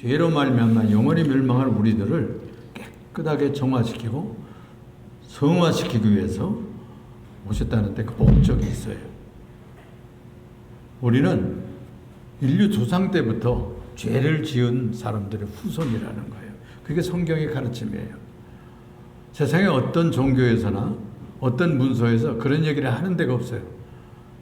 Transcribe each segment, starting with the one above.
죄로 말미암아 영원히 멸망할 우리들을 깨끗하게 정화시키고 성화시키기 위해서 오셨다는데 그 목적이 있어요. 우리는 인류 조상 때부터 죄를 지은 사람들의 후손이라는 거예요. 그게 성경의 가르침이에요. 세상에 어떤 종교에서나 어떤 문서에서 그런 얘기를 하는 데가 없어요.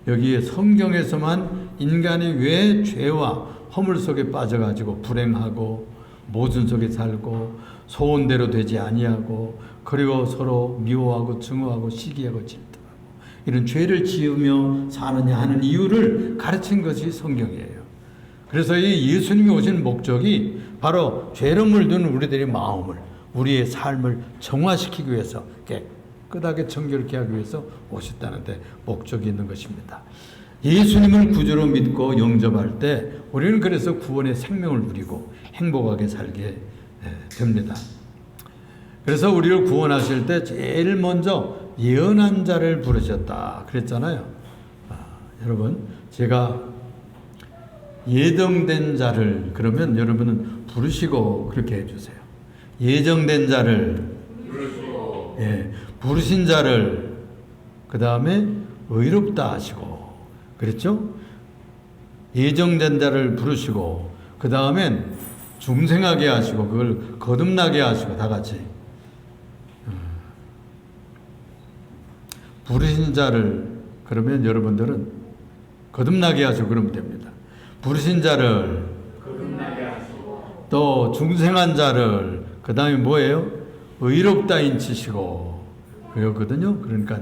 여기에 성경에서만 인간이 왜 죄와 허물 속에 빠져가지고 불행하고 모순 속에 살고 소원대로 되지 아니하고 그리고 서로 미워하고 증오하고 시기하고 질투하고 이런 죄를 지으며 사느냐 하는 이유를 가르친 것이 성경이에요. 그래서 이 예수님이 오신 목적이 바로 죄로 물든 우리들의 마음을 우리의 삶을 정화시키기 위해서 깨끗하게 정결케 하기 위해서 오셨다는데 목적이 있는 것입니다. 예수님을 구주로 믿고 영접할 때 우리는 그래서 구원의 생명을 누리고 행복하게 살게 됩니다. 그래서 우리를 구원하실 때 제일 먼저 예언한 자를 부르셨다 그랬잖아요. 여러분 제가 예정된 자를 그러면 여러분은 부르시고 그렇게 해주세요. 예정된 자를 부르시고, 부르신 자를 그 다음에 의롭다 하시고 그랬죠? 예정된 자를 부르시고 그 다음엔 중생하게 하시고 그걸 거듭나게 하시고 다 같이 부르신 자를 그러면 여러분들은 거듭나게 하시고 그러면 됩니다. 부르신 자를 거듭나게 하시고 또 중생한 자를 그 다음에 뭐예요? 의롭다 인치시고 그렇거든요. 그러니까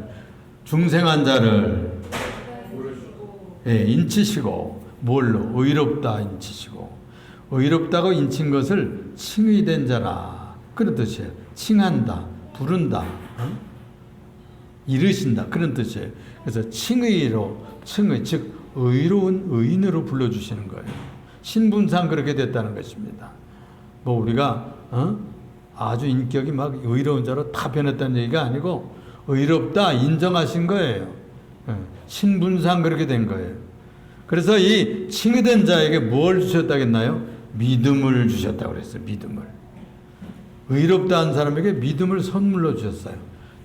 중생한 자를 인치시고 뭘로? 의롭다 인치시고 의롭다고 인친 것을 칭의된 자라 그런 뜻이에요. 칭한다, 부른다, 이르신다 그런 뜻이에요. 그래서 칭의로 칭의 즉 의로운 의인으로 불러주시는 거예요. 신분상 그렇게 됐다는 것입니다. 뭐 우리가 아주 인격이 막 의로운 자로 다 변했다는 얘기가 아니고 의롭다 인정하신 거예요. 신분상 그렇게 된 거예요. 그래서 이 칭의된 자에게 뭘 주셨다겠나요? 믿음을 주셨다고 그랬어요. 믿음을. 의롭다 한 사람에게 믿음을 선물로 주셨어요.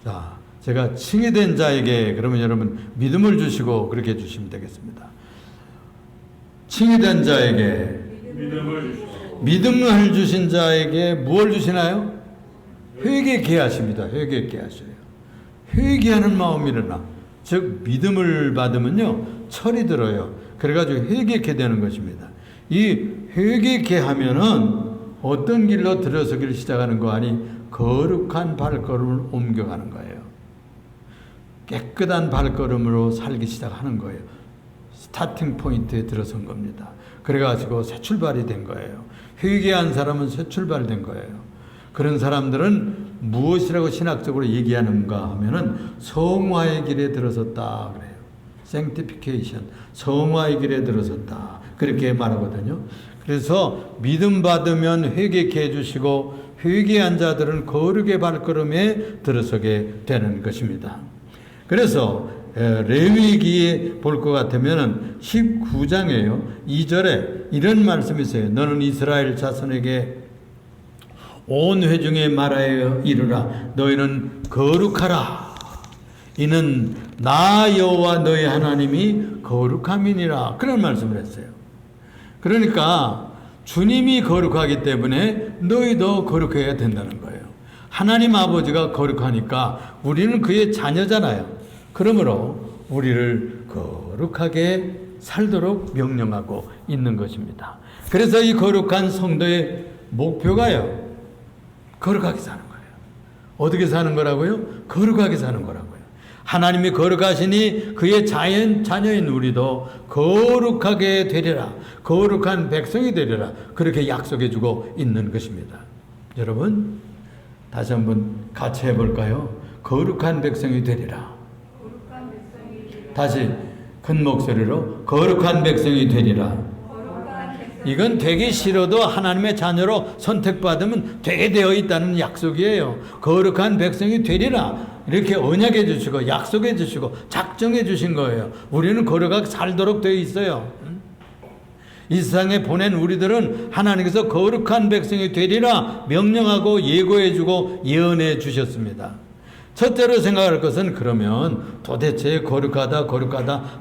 자, 제가 칭의된 자에게 그러면 여러분 믿음을 주시고 그렇게 해주시면 되겠습니다. 칭의된 자에게 믿음을 주신 자에게 무엇을 주시나요? 회개케 하십니다. 회개케 하셔요. 회개하는 마음이 일어나. 즉 믿음을 받으면요 철이 들어요. 그래가지고 회개케 되는 것입니다. 이 회개케 하면은 어떤 길로 들어서기를 시작하는 거 아니 거룩한 발걸음을 옮겨가는 거예요. 깨끗한 발걸음으로 살기 시작하는 거예요. 스타팅 포인트에 들어선 겁니다. 그래가지고 새 출발이 된 거예요. 회개한 사람은 새 출발된 거예요. 그런 사람들은 무엇이라고 신학적으로 얘기하는가 하면은 성화의 길에 들어섰다 그래요. sanctification, 성화의 길에 들어섰다 그렇게 말하거든요. 그래서 믿음 받으면 회개케 해주시고 회개한 자들은 거룩의 발걸음에 들어서게 되는 것입니다. 그래서 레위기에 볼 것 같으면 19장이에요. 2절에 이런 말씀이 있어요. 너는 이스라엘 자손에게 온 회중에 말하여 이르라. 너희는 거룩하라. 이는 나 여호와 너희 하나님이 거룩함이니라. 그런 말씀을 했어요. 그러니까 주님이 거룩하기 때문에 너희도 거룩해야 된다는 거예요. 하나님 아버지가 거룩하니까 우리는 그의 자녀잖아요. 그러므로 우리를 거룩하게 살도록 명령하고 있는 것입니다. 그래서 이 거룩한 성도의 목표가요. 거룩하게 사는 거예요. 어떻게 사는 거라고요? 거룩하게 사는 거라고요. 하나님이 거룩하시니 그의 자녀인 우리도 거룩하게 되리라. 거룩한 백성이 되리라. 그렇게 약속해 주고 있는 것입니다. 여러분 다시 한번 같이 해볼까요? 거룩한 백성이 되리라. 다시 큰 목소리로 거룩한 백성이 되리라. 이건 되기 싫어도 하나님의 자녀로 선택받으면 되게 되어 있다는 약속이에요. 거룩한 백성이 되리라. 이렇게 언약해 주시고 약속해 주시고 작정해 주신 거예요. 우리는 거룩하게 살도록 되어 있어요. 이 세상에 보낸 우리들은 하나님께서 거룩한 백성이 되리라 명령하고 예고해주고 예언해 주셨습니다. 첫째로 생각할 것은 그러면 도대체 거룩하다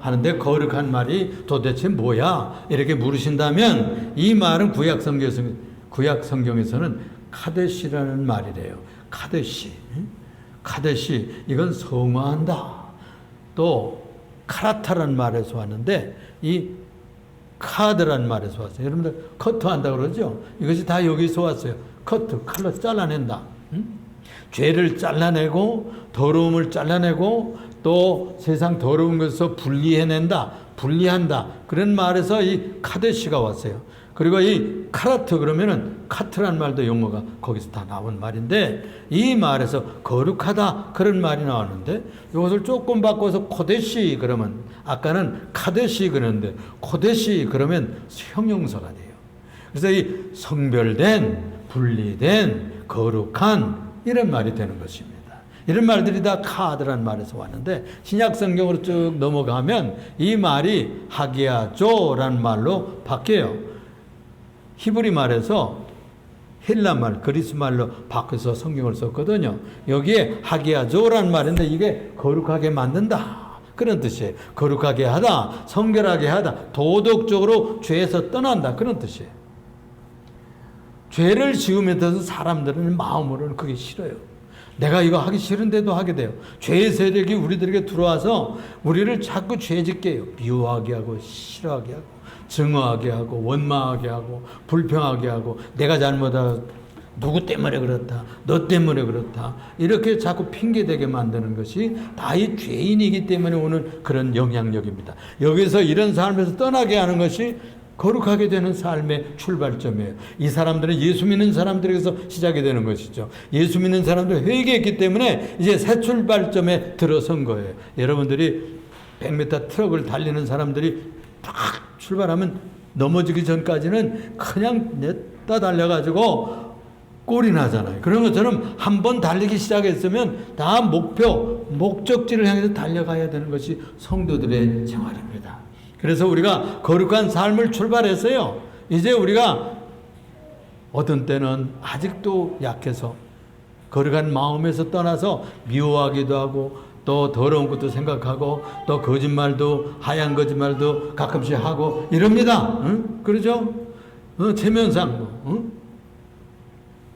하는데 거룩한 말이 도대체 뭐야? 이렇게 물으신다면 이 말은 구약 성경에서는 카데시라는 말이래요. 카데시. 이건 성화한다. 또 카라타라는 말에서 왔는데 이 카드라는 말에서 왔어요. 여러분들 커트한다 그러죠? 이것이 다 여기서 왔어요. 커트, 칼로 잘라낸다. 죄를 잘라내고 더러움을 잘라내고 또 세상 더러운 것에서 분리한다. 그런 말에서 이 카데시가 왔어요. 그리고 이 카라트 그러면은 카트란 말도 용어가 거기서 다 나온 말인데 이 말에서 거룩하다 그런 말이 나왔는데 이것을 조금 바꿔서 코데시 그러면 아까는 카데시 그랬는데 코데시 그러면 형용사가 돼요. 그래서 이 성별된 분리된 거룩한 이런 말이 되는 것입니다. 이런 말들이 다 카드라는 말에서 왔는데 신약 성경으로 쭉 넘어가면 이 말이 하기야조라는 말로 바뀌어요. 히브리 말에서 헬라 말, 그리스 말로 바꿔서 성경을 썼거든요. 여기에 하기야조라는 말인데 이게 거룩하게 만든다. 그런 뜻이에요. 거룩하게 하다, 성결하게 하다, 도덕적으로 죄에서 떠난다. 그런 뜻이에요. 죄를 지으면서 사람들은 마음으로는 그게 싫어요. 내가 이거 하기 싫은데도 하게 돼요. 죄의 세력이 우리들에게 들어와서 우리를 자꾸 죄짓게 해요. 미워하게 하고 싫어하게 하고 증오하게 하고 원망하게 하고 불평하게 하고 내가 잘못하고 누구 때문에 그렇다 너 때문에 그렇다 이렇게 자꾸 핑계대게 만드는 것이 다 이 죄인이기 때문에 오는 그런 영향력입니다. 여기서 이런 삶에서 떠나게 하는 것이 거룩하게 되는 삶의 출발점이에요. 이 사람들은 예수 믿는 사람들에게서 시작이 되는 것이죠. 예수 믿는 사람들 회개했기 때문에 이제 새 출발점에 들어선 거예요. 여러분들이 100m 트럭을 달리는 사람들이 딱 출발하면 넘어지기 전까지는 그냥 냈다 달려가지고 꼴이 나잖아요. 그런 것처럼 한번 달리기 시작했으면 다 목적지를 향해서 달려가야 되는 것이 성도들의 생활입니다. 그래서 우리가 거룩한 삶을 출발했어요. 이제 우리가 어떤 때는 아직도 약해서 거룩한 마음에서 떠나서 미워하기도 하고 또 더러운 것도 생각하고 또 거짓말도 하얀 거짓말도 가끔씩 하고 이럽니다. 응? 그러죠? 체면상 응?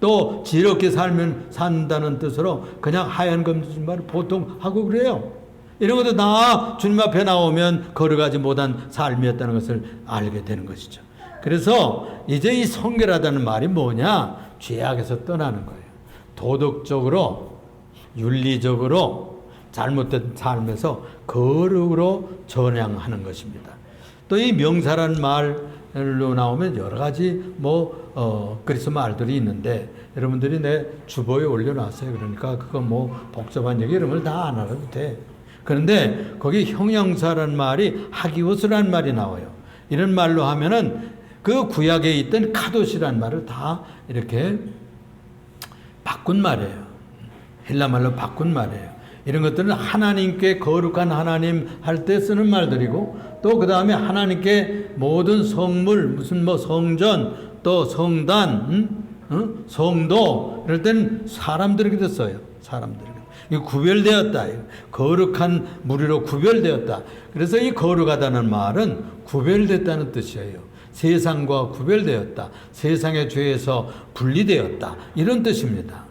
또 지혜롭게 산다는 뜻으로 그냥 하얀 거짓말을 보통 하고 그래요. 이런 것도 다 주님 앞에 나오면 거룩하지 못한 삶이었다는 것을 알게 되는 것이죠. 그래서 이제 이 성결하다는 말이 뭐냐? 죄악에서 떠나는 거예요. 도덕적으로 윤리적으로 잘못된 삶에서 거룩으로 전향하는 것입니다. 또 이 명사라는 말로 나오면 여러 가지 그리스 말들이 있는데 여러분들이 내 주보에 올려놨어요. 그러니까 그거 복잡한 얘기 이런 걸 다 안 알아도 돼. 그런데 거기 형용사라는 말이 하기오스라는 말이 나와요. 이런 말로 하면은 그 구약에 있던 카도시라는 말을 다 이렇게 바꾼 말이에요. 헬라 말로 바꾼 말이에요. 이런 것들은 하나님께 거룩한 하나님 할 때 쓰는 말들이고 또 그 다음에 하나님께 모든 성물 성전 또 성단 성도 이럴 때는 사람들에게도 써요. 사람들에게. 구별되었다. 거룩한 무리로 구별되었다. 그래서 이 거룩하다는 말은 구별됐다는 뜻이에요. 세상과 구별되었다. 세상의 죄에서 분리되었다. 이런 뜻입니다.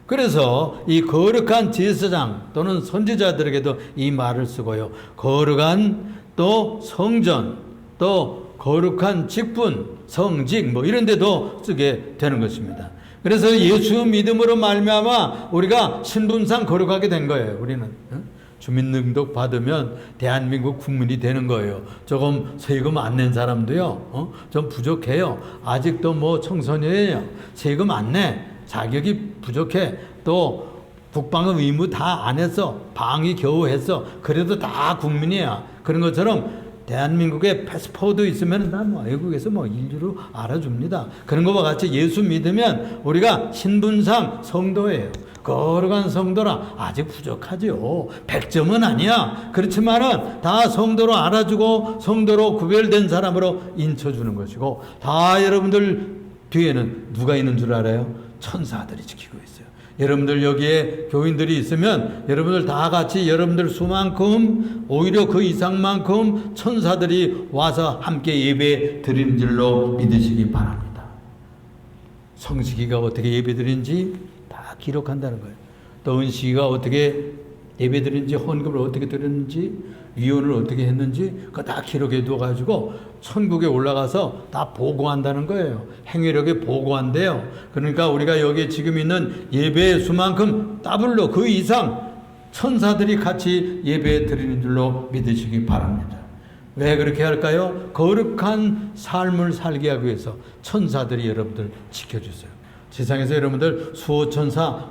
그래서 이 거룩한 제사장 또는 선지자들에게도 이 말을 쓰고요. 거룩한 또 성전 또 거룩한 직분 성직 이런 데도 쓰게 되는 것입니다. 그래서 예수 믿음으로 말미암아 우리가 신분상 거룩하게 된 거예요. 우리는 주민등록 받으면 대한민국 국민이 되는 거예요. 조금 세금 안 낸 사람도요. 좀 부족해요. 아직도 청소년이에요. 세금 안 내. 자격이 부족해. 또 국방의 의무 다 안 했어. 방위 겨우 했어. 그래도 다 국민이야. 그런 것처럼 대한민국에 패스포드 있으면 난 뭐 외국에서 뭐 인류로 알아줍니다. 그런 거와 같이 예수 믿으면 우리가 신분상 성도예요. 거룩한 성도라 아직 부족하죠. 100점은 아니야. 그렇지만은 다 성도로 알아주고 성도로 구별된 사람으로 인쳐주는 것이고, 다 여러분들 뒤에는 누가 있는 줄 알아요? 천사들이 지키고 있어요. 여러분들 여기에 교인들이 있으면 여러분들 다 같이 여러분들 수만큼, 오히려 그 이상만큼 천사들이 와서 함께 예배 드리는 줄로 믿으시기 바랍니다. 성식이가 어떻게 예배 드리는지 다 기록한다는 거예요. 또 은식이가 어떻게 예배 드리는지, 헌금을 어떻게 드렸는지, 위원을 어떻게 했는지 그거 다 기록해 두어가지고 천국에 올라가서 다 보고한다는 거예요. 행위력에 보고한대요. 그러니까 우리가 여기 지금 있는 예배의 수만큼 더블로 그 이상 천사들이 같이 예배 드리는 줄로 믿으시기 바랍니다. 왜 그렇게 할까요? 거룩한 삶을 살게 하기 위해서 천사들이 여러분들 지켜주세요. 세상에서 여러분들 수호천사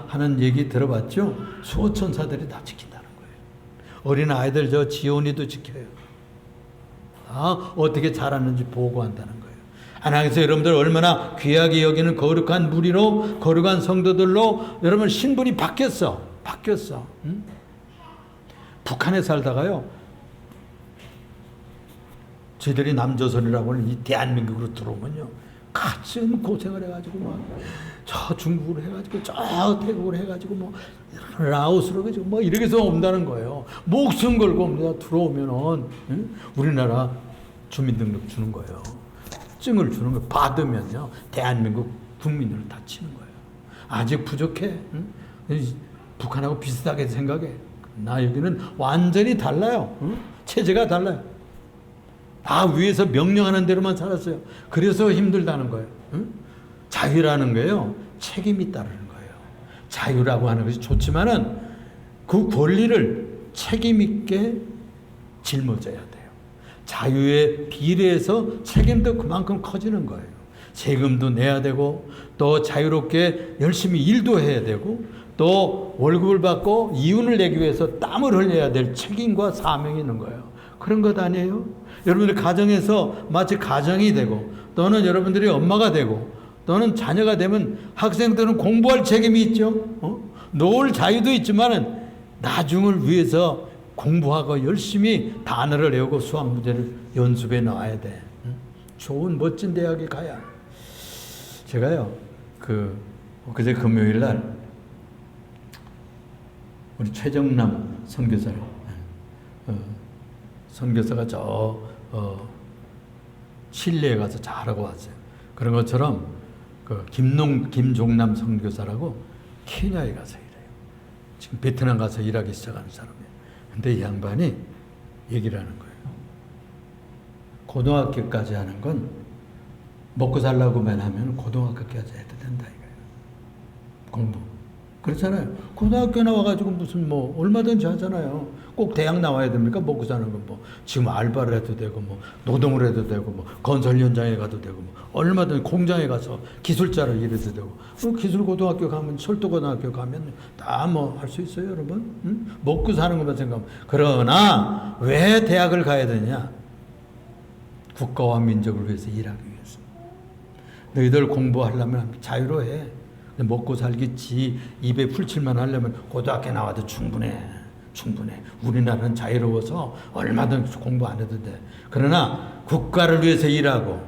하는 얘기 들어봤죠? 수호천사들이 다 지킨다는 거예요. 어린아이들 저 지온이도 지켜요. 어떻게 자랐는지 보고한다는 거예요. 하나님께서 여러분들 얼마나 귀하게 여기는 거룩한 무리로, 거룩한 성도들로 여러분 신분이 바뀌었어. 응? 북한에 살다가요, 저희들이 남조선이라고 하는 이 대한민국으로 들어오면요, 같이 고생을 해가지고 저 중국으로 해가지고 저 태국으로 해가지고 뭐 라오스로 해가지고 뭐 이렇게 해서 온다는 거예요. 목숨 걸고 옵니다. 들어오면은, 응? 우리나라 주민등록 주는 거예요. 증을 주는 거예요. 받으면요 대한민국 국민으로 다 치는 거예요. 아직 부족해. 응? 북한하고 비슷하게 생각해. 나 여기는 완전히 달라요. 응? 체제가 달라요. 다 위에서 명령하는 대로만 살았어요. 그래서 힘들다는 거예요. 응? 자유라는 거예요, 책임이 따르는 거예요. 자유라고 하는 것이 좋지만은 그 권리를 책임 있게 짊어져야 돼요. 자유에 비례해서 책임도 그만큼 커지는 거예요. 세금도 내야 되고, 또 자유롭게 열심히 일도 해야 되고, 또 월급을 받고 이윤을 내기 위해서 땀을 흘려야 될 책임과 사명이 있는 거예요. 그런 것 아니에요? 여러분들 가정에서 마치 가정이 되고, 또는 여러분들이 엄마가 되고, 또는 자녀가 되면 학생들은 공부할 책임이 있죠. 놀 자유도 있지만은 나중을 위해서 공부하고 열심히 단어를 외우고 수학 문제를 연습해 나와야 돼. 좋은 멋진 대학에 가야. 제가요, 그제 금요일 날 우리 최정남 선교사를, 선교사가 칠레에 가서 잘하고 왔어요. 그런 것처럼 김종남 선교사라고 케냐에 가서 일해요. 지금 베트남 가서 일하기 시작하는 사람이에요. 근데 이 양반이 얘기를 하는 거예요. 고등학교까지 하는 건 먹고 살라고만 하면 고등학교까지 해도 된다 이거예요. 공부. 그렇잖아요. 고등학교 나와가지고 무슨 얼마든지 하잖아요. 꼭 대학 나와야 됩니까? 먹고 사는 건 지금 알바를 해도 되고, 노동을 해도 되고, 건설 현장에 가도 되고, 얼마든지 공장에 가서 기술자로 일해도 되고, 기술고등학교 가면, 철도고등학교 가면 다 할 수 있어요, 여러분? 응? 먹고 사는 것만 생각하면. 그러나, 왜 대학을 가야 되냐? 국가와 민족을 위해서 일하기 위해서. 너희들 공부하려면 자유로 해. 먹고 살기 입에 풀칠만 하려면 고등학교 나와도 충분해. 우리나라는 자유로워서 얼마든지 공부 안 해도 돼. 그러나 국가를 위해서 일하고,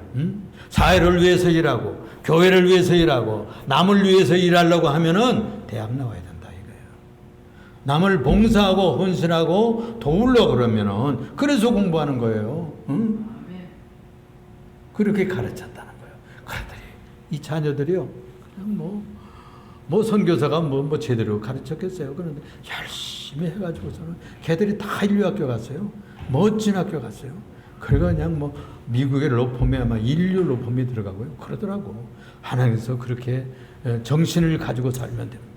사회를 위해서 일하고, 교회를 위해서 일하고, 남을 위해서 일하려고 하면은 대학 나와야 된다 이거예요. 남을 봉사하고 헌신하고 도우려고 그러면은 그래서 공부하는 거예요. 응? 그렇게 가르쳤다는 거예요. 그들이 이 자녀들이요, 그냥 선교사가 제대로 가르쳤겠어요. 그런데 열심히 해가지고서는 걔들이 다 인류학교 갔어요. 멋진 학교 갔어요. 그리고 그냥 미국의 로펌에 아마 인류 로펌이 들어가고요. 그러더라고. 하나님께서 그렇게 정신을 가지고 살면 됩니다.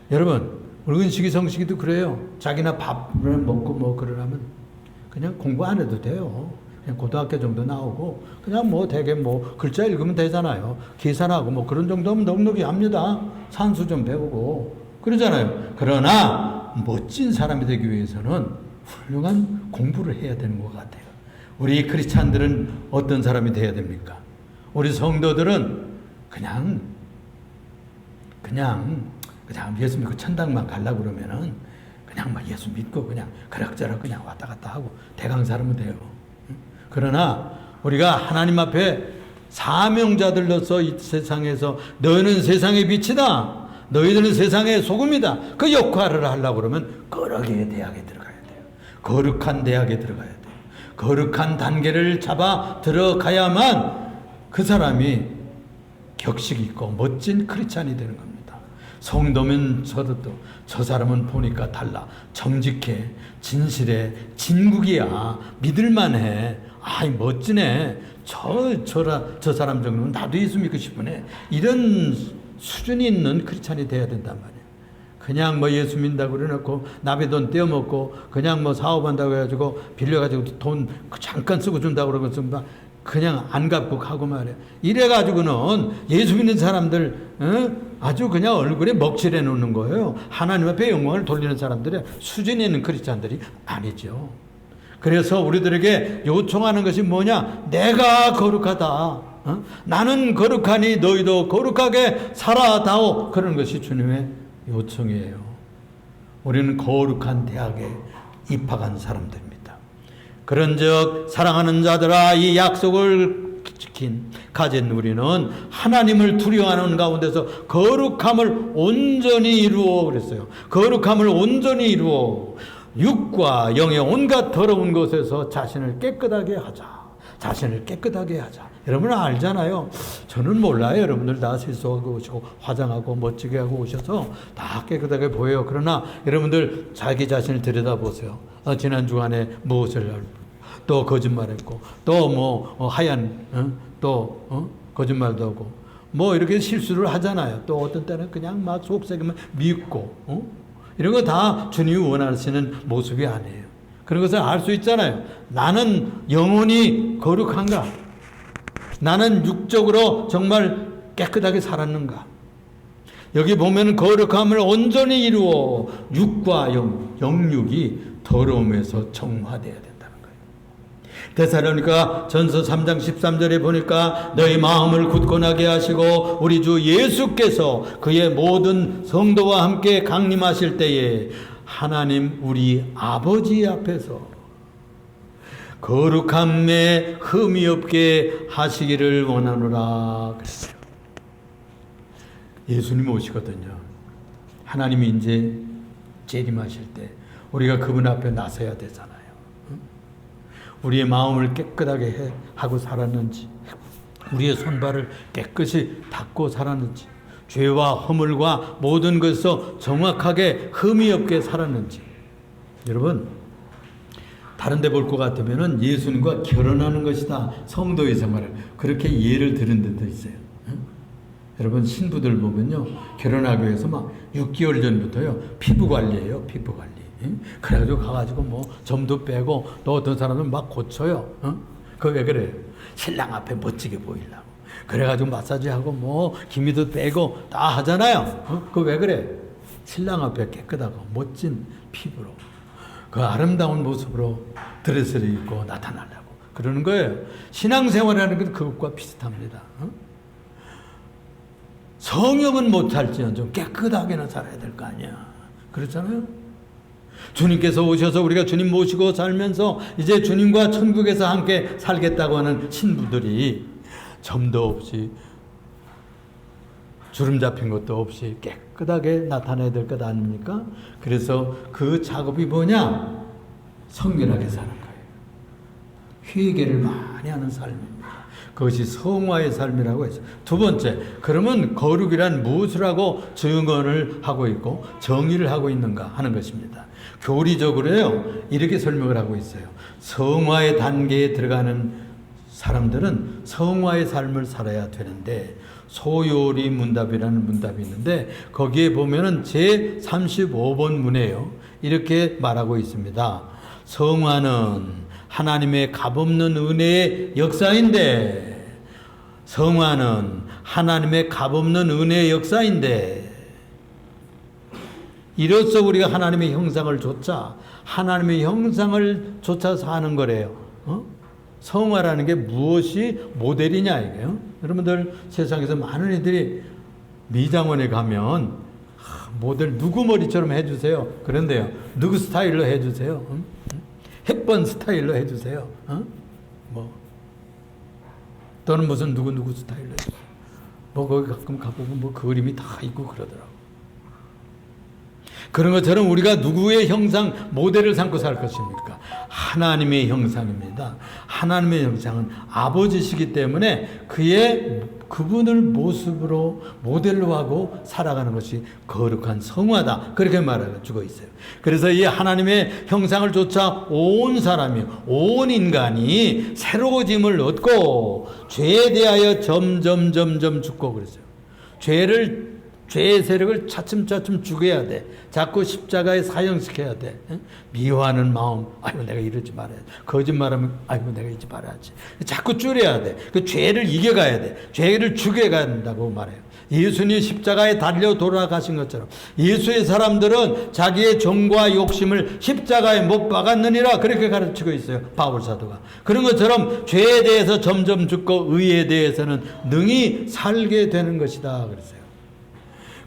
여러분, 은식이 성식이도 그래요. 자기나 밥을 먹고 그러려면 그냥 공부 안 해도 돼요. 그냥 고등학교 정도 나오고 그냥 되게 글자 읽으면 되잖아요. 계산하고 그런 정도면 넉넉히 합니다. 산수 좀 배우고 그러잖아요. 그러나 멋진 사람이 되기 위해서는 훌륭한 공부를 해야 되는 것 같아요. 우리 크리스찬들은 어떤 사람이 돼야 됩니까? 우리 성도들은 그냥 예수 믿고 천당만 가려고 그러면은 그냥 막 예수 믿고 그냥 그럭저럭 그냥 왔다 갔다 하고 대강사르면 돼요. 그러나 우리가 하나님 앞에 사명자들로서 이 세상에서 너희는 세상의 빛이다. 너희들은 세상의 소금이다. 그 역할을 하려고 그러면 거룩의 대학에 들어가야 돼요. 거룩한 대학에 들어가야 돼요. 거룩한 단계를 잡아 들어가야만 그 사람이 격식 있고 멋진 크리스찬이 되는 겁니다. 성도면 저 사람은 보니까 달라. 정직해. 진실해. 진국이야. 믿을만해. 아이 멋지네. 저 사람 정도는 나도 예수 믿고 싶으네. 이런 수준이 있는 크리스찬이 돼야 된단 말이에요. 그냥 뭐 예수 믿는다고 그래놓고 남의 돈 떼어먹고 그냥 뭐 사업한다고 해가지고 빌려가지고 돈 잠깐 쓰고 준다고 그러고 그냥 안 갚고 가고 말이에요. 이래가지고는 예수 믿는 사람들 아주 그냥 얼굴에 먹칠해 놓는 거예요. 하나님 앞에 영광을 돌리는 사람들의 수준이 있는 크리스찬들이 아니죠. 그래서 우리들에게 요청하는 것이 뭐냐? 내가 거룩하다. 나는 거룩하니 너희도 거룩하게 살아다오. 그런 것이 주님의 요청이에요. 우리는 거룩한 대학에 입학한 사람들입니다. 그런즉 사랑하는 자들아, 이 약속을 가진 우리는 하나님을 두려워하는 가운데서 거룩함을 온전히 이루어 그랬어요. 거룩함을 온전히 이루어 육과 영의 온갖 더러운 것에서 자신을 깨끗하게 하자. 자신을 깨끗하게 하자. 여러분 알잖아요. 저는 몰라요. 여러분들 다 세수하고 오시고 화장하고 멋지게 하고 오셔서 다 깨끗하게 보여요. 그러나 여러분들 자기 자신을 들여다보세요. 지난 주간에 무엇을 또 거짓말했고 또 뭐 하얀 또 거짓말도 하고 뭐 이렇게 실수를 하잖아요. 또 어떤 때는 그냥 막 속삭이면 믿고 이런 거 다 주님이 원하시는 모습이 아니에요. 그런 것을 알 수 있잖아요. 나는 영혼이 거룩한가? 나는 육적으로 정말 깨끗하게 살았는가? 여기 보면 거룩함을 온전히 이루어 육과 영육이 더러움에서 정화되어야 된다는 거예요. 데살로니가 전서 3장 13절에 보니까 너희 마음을 굳건하게 하시고 우리 주 예수께서 그의 모든 성도와 함께 강림하실 때에 하나님 우리 아버지 앞에서 거룩함에 흠이 없게 하시기를 원하노라 그랬어요. 예수님 오시거든요. 하나님이 이제 재림하실 때 우리가 그분 앞에 나서야 되잖아요. 우리의 마음을 깨끗하게 하고 살았는지, 우리의 손발을 깨끗이 닦고 살았는지, 죄와 허물과 모든 것에서 정확하게 흠이 없게 살았는지. 여러분 다른 데 볼 것 같으면 예수님과 결혼하는 것이다. 성도의 생활을 그렇게 예를 들은 데도 있어요. 여러분 신부들 보면요 결혼하기 위해서 막 6개월 전부터요 피부 관리예요. 피부 관리. 그래가지고 가가지고 뭐 점도 빼고 또 어떤 사람은 막 고쳐요. 그거 왜 그래요? 신랑 앞에 멋지게 보이려고. 그래가지고 마사지하고 뭐 기미도 빼고 다 하잖아요. 그거 왜 그래? 신랑 앞에 깨끗하고 멋진 피부로 그 아름다운 모습으로 드레스를 입고 나타나려고 그러는 거예요. 신앙생활이라는 것도 그것과 비슷합니다. 성형은 못할지언정 깨끗하게는 살아야 될 거 아니야. 그렇잖아요. 주님께서 오셔서 우리가 주님 모시고 살면서 이제 주님과 천국에서 함께 살겠다고 하는 신부들이 점도 없이 주름 잡힌 것도 없이 깨끗하게 나타나야 될 것 아닙니까? 그래서 그 작업이 뭐냐? 성결하게 사는 거예요. 회개를 많이 하는 삶입니다. 그것이 성화의 삶이라고 했어요. 두 번째, 그러면 거룩이란 무엇을 하고 증언을 하고 있고 정의를 하고 있는가 하는 것입니다. 교리적으로요 이렇게 설명을 하고 있어요. 성화의 단계에 들어가는 사람들은 성화의 삶을 살아야 되는데 소요리 문답이라는 문답이 있는데 거기에 보면은 제 35번 문에요 이렇게 말하고 있습니다. 성화는 하나님의 값없는 은혜의 역사인데, 성화는 하나님의 값없는 은혜의 역사인데 이로써 우리가 하나님의 형상을 좇아 하나님의 형상을 좇아 사는 거래요. 성화라는 게 무엇이 모델이냐 이게요. 여러분들 세상에서 많은 애들이 미장원에 가면 모델 누구 머리처럼 해주세요. 그런데요, 누구 스타일로 해주세요. 햇번 스타일로 해주세요. 또는 무슨 누구 스타일로 해주세요. 거기 가끔 가보면 그림이 다 있고 그러더라고. 그런 것처럼 우리가 누구의 형상, 모델을 삼고 살 것입니까? 하나님의 형상입니다. 하나님의 형상은 아버지시기 때문에 그분을 모습으로 모델로 하고 살아가는 것이 거룩한 성화다. 그렇게 말해주고 있어요. 그래서 이 하나님의 형상을 좇아 온 사람이, 온 인간이 새로워짐을 얻고 죄에 대하여 점점 죽고 그랬어요. 죄의 세력을 차츰차츰 죽여야 돼. 자꾸 십자가에 사형시켜야 돼. 미워하는 마음, 아이고 내가 이러지 말아야지. 거짓말하면 아이고 내가 이러지 말아야지. 자꾸 줄여야 돼. 그 죄를 이겨가야 돼. 죄를 죽여가야 된다고 말해요. 예수님이 십자가에 달려 돌아가신 것처럼 예수의 사람들은 자기의 정과 욕심을 십자가에 못 박았느니라 그렇게 가르치고 있어요. 바울 사도가. 그런 것처럼 죄에 대해서 점점 죽고 의에 대해서는 능히 살게 되는 것이다 그랬어요.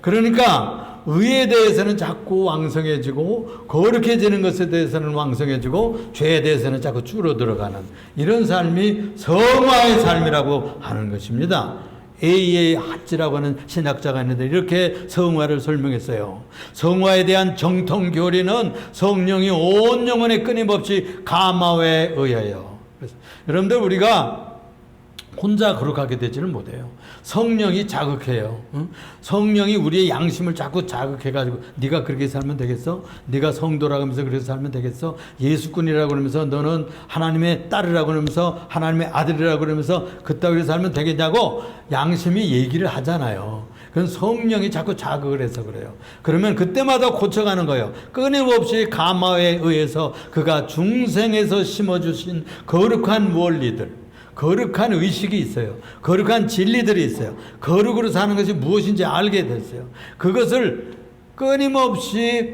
그러니까 의에 대해서는 자꾸 왕성해지고 거룩해지는 것에 대해서는 왕성해지고 죄에 대해서는 자꾸 줄어들어가는 이런 삶이 성화의 삶이라고 하는 것입니다. A.A. 하치라고 하는 신학자가 있는데 이렇게 성화를 설명했어요. 성화에 대한 정통 교리는 성령이 온 영혼에 끊임없이 감화에 의하여. 그래서 여러분들 우리가 혼자 거룩하게 되지는 못해요. 성령이 자극해요. 성령이 우리의 양심을 자꾸 자극해가지고 네가 그렇게 살면 되겠어? 네가 성도라고 하면서 그렇게 살면 되겠어? 예수꾼이라고 그러면서 너는 하나님의 딸이라고 그러면서 하나님의 아들이라고 그러면서 그따위로 살면 되겠냐고 양심이 얘기를 하잖아요. 그건 성령이 자꾸 자극을 해서 그래요. 그러면 그때마다 고쳐가는 거예요. 끊임없이 감화에 의해서 그가 중생에서 심어주신 거룩한 원리들, 거룩한 의식이 있어요. 거룩한 진리들이 있어요. 거룩으로 사는 것이 무엇인지 알게 됐어요. 그것을 끊임없이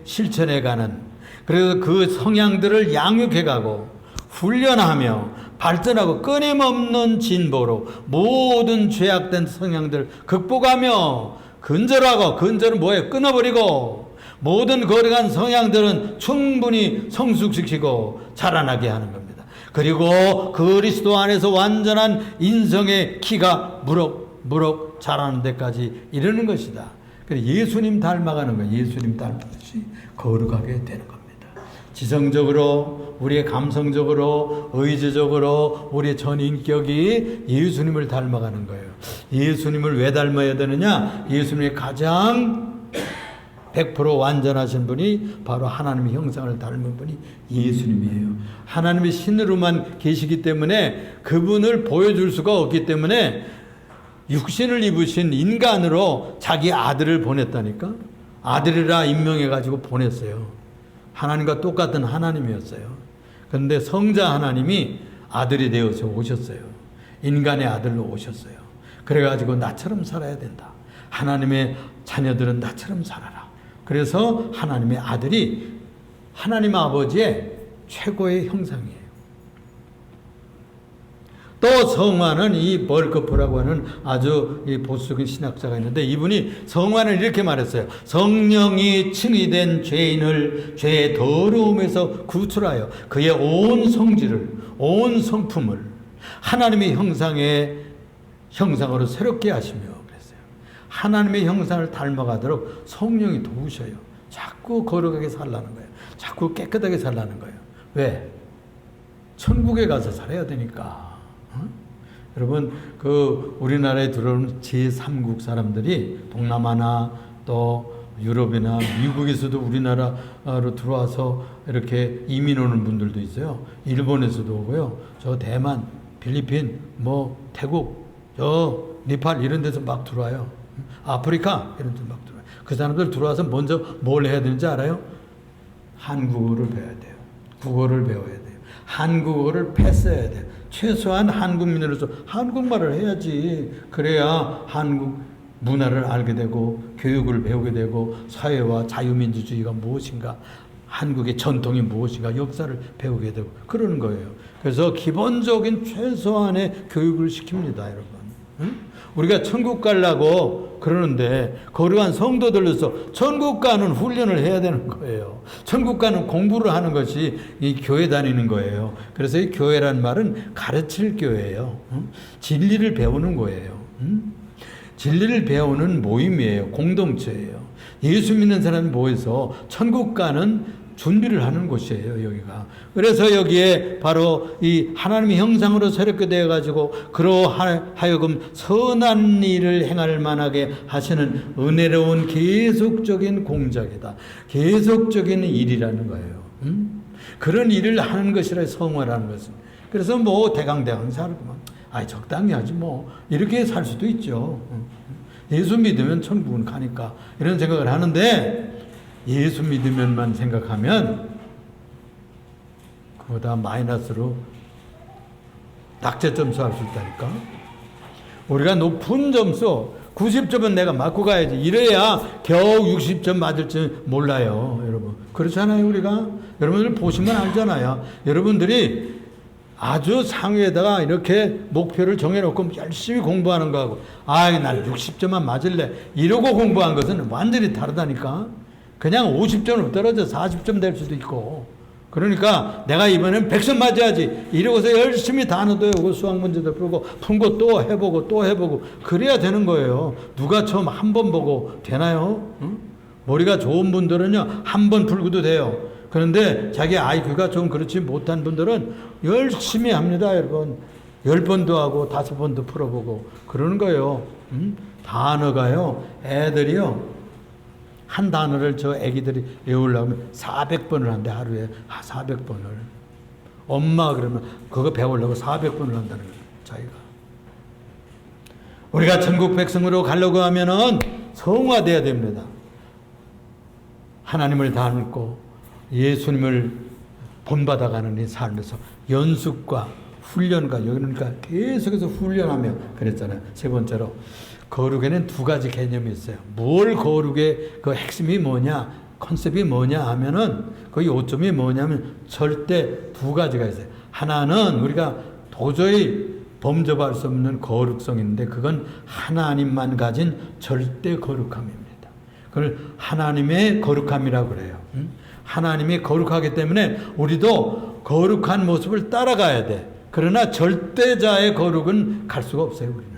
실천해가는, 그래서 그 성향들을 양육해가고 훈련하며 발전하고 끊임없는 진보로 모든 죄악된 성향들 극복하며 근절은 뭐예요? 끊어버리고 모든 거룩한 성향들은 충분히 성숙시키고 자라나게 하는 겁니다. 그리고 그리스도 안에서 완전한 인성의 키가 무럭무럭 자라는 데까지 이르는 것이다. 그래서 예수님 닮아가는 거예요. 예수님 닮아듯이 거룩하게 되는 겁니다. 지성적으로, 우리의 감성적으로, 의지적으로 우리의 전인격이 예수님을 닮아가는 거예요. 예수님을 왜 닮아야 되느냐? 예수님의 가장 100% 완전하신 분이 바로 하나님의 형상을 닮은 분이 예수님이에요. 하나님의 신으로만 계시기 때문에 그분을 보여줄 수가 없기 때문에 육신을 입으신 인간으로 자기 아들을 보냈다니까. 아들이라 임명해가지고 보냈어요. 하나님과 똑같은 하나님이었어요. 그런데 성자 하나님이 아들이 되어서 오셨어요. 인간의 아들로 오셨어요. 그래가지고 나처럼 살아야 된다. 하나님의 자녀들은 나처럼 살아라. 그래서 하나님의 아들이 하나님 아버지의 최고의 형상이에요. 또 성화는 이 벌크프라고 하는 아주 보수적인 신학자가 있는데 이분이 성화는 이렇게 말했어요. 성령이 칭의된 죄인을 죄의 더러움에서 구출하여 그의 온 성질을, 온 성품을 하나님의 형상으로 새롭게 하시며 하나님의 형상을 닮아가도록 성령이 도우셔요. 자꾸 거룩하게 살라는 거예요. 자꾸 깨끗하게 살라는 거예요. 왜? 천국에 가서 살아야 되니까. 여러분, 우리나라에 들어오는 제3국 사람들이 동남아나 또 유럽이나 미국에서도 우리나라로 들어와서 이렇게 이민 오는 분들도 있어요. 일본에서도 오고요. 저 대만, 필리핀, 태국, 네팔 이런 데서 막 들어와요. 아프리카 이런 데 막 들어와요. 그 사람들 들어와서 먼저 뭘 해야 되는지 알아요? 한국어를 배워야 돼요. 국어를 배워야 돼요. 한국어를 패스해야 돼요. 최소한 한국민으로서 한국말을 해야지. 그래야 한국 문화를 알게 되고 교육을 배우게 되고 사회와 자유민주주의가 무엇인가, 한국의 전통이 무엇인가, 역사를 배우게 되고 그러는 거예요. 그래서 기본적인 최소한의 교육을 시킵니다, 여러분. 응? 우리가 천국 가려고 그러는데 거룩한 성도들로서 천국 가는 훈련을 해야 되는 거예요. 천국 가는 공부를 하는 것이 이 교회 다니는 거예요. 그래서 이 교회란 말은 가르칠 교회예요. 응? 진리를 배우는 거예요. 응? 진리를 배우는 모임이에요. 공동체예요. 예수 믿는 사람이 모여서 천국 가는 준비를 하는 곳이에요, 여기가. 그래서 여기에 바로 이 하나님의 형상으로 새롭게 되어가지고 그러하여금 선한 일을 행할 만하게 하시는 은혜로운 계속적인 공작이다. 계속적인 일이라는 거예요. 그런 일을 하는 것이라 성화라는 것은. 그래서 뭐 대강대강 살고만, 적당히 하지 뭐, 이렇게 살 수도 있죠. 예수 믿으면 천국은 가니까 이런 생각을 하는데, 예수 믿으면만 생각하면 그보다 마이너스로 낙제 점수 할 수 있다니까. 우리가 높은 점수 90점은 내가 맞고 가야지, 이래야 겨우 60점 맞을지 몰라요, 여러분. 그렇잖아요. 우리가 여러분들 보시면 알잖아요. 여러분들이 아주 상위에다가 이렇게 목표를 정해놓고 열심히 공부하는 거하고, 날 60점만 맞을래 이러고 공부한 것은 완전히 다르다니까. 그냥 50점으로 떨어져 40점 될 수도 있고. 그러니까 내가 이번엔 100점 맞아야지 이러고서 열심히 단어도 외우고 수학 문제도 풀고 푼 거 또 해보고 또 해보고 그래야 되는 거예요. 누가 처음 한 번 보고 되나요? 응? 머리가 좋은 분들은요, 한 번 풀고도 돼요. 그런데 자기 IQ가 좀 그렇지 못한 분들은 열심히 합니다, 여러분. 10번도 하고 5번도 풀어보고 그러는 거예요. 단어가요, 애들이요, 한 단어를 저 애기들이 외우려면 400번을 한대, 하루에. 400번을. 엄마 그러면 그거 배우려고 400번을 한다는 거예요, 자기가. 우리가 천국 백성으로 가려고 하면은 성화돼야 됩니다. 하나님을 닮고 예수님을 본받아가는 이 삶에서 연습과 훈련과, 그러니까 계속해서 훈련하며 그랬잖아요. 세 번째로, 거룩에는 두 가지 개념이 있어요. 뭘 거룩의 그 핵심이 뭐냐, 컨셉이 뭐냐 하면은 그 요점이 뭐냐면 절대 두 가지가 있어요. 하나는 우리가 도저히 범접할 수 없는 거룩성인데, 그건 하나님만 가진 절대 거룩함입니다. 그걸 하나님의 거룩함이라고 그래요. 하나님이 거룩하기 때문에 우리도 거룩한 모습을 따라가야 돼. 그러나 절대자의 거룩은 갈 수가 없어요, 우리는.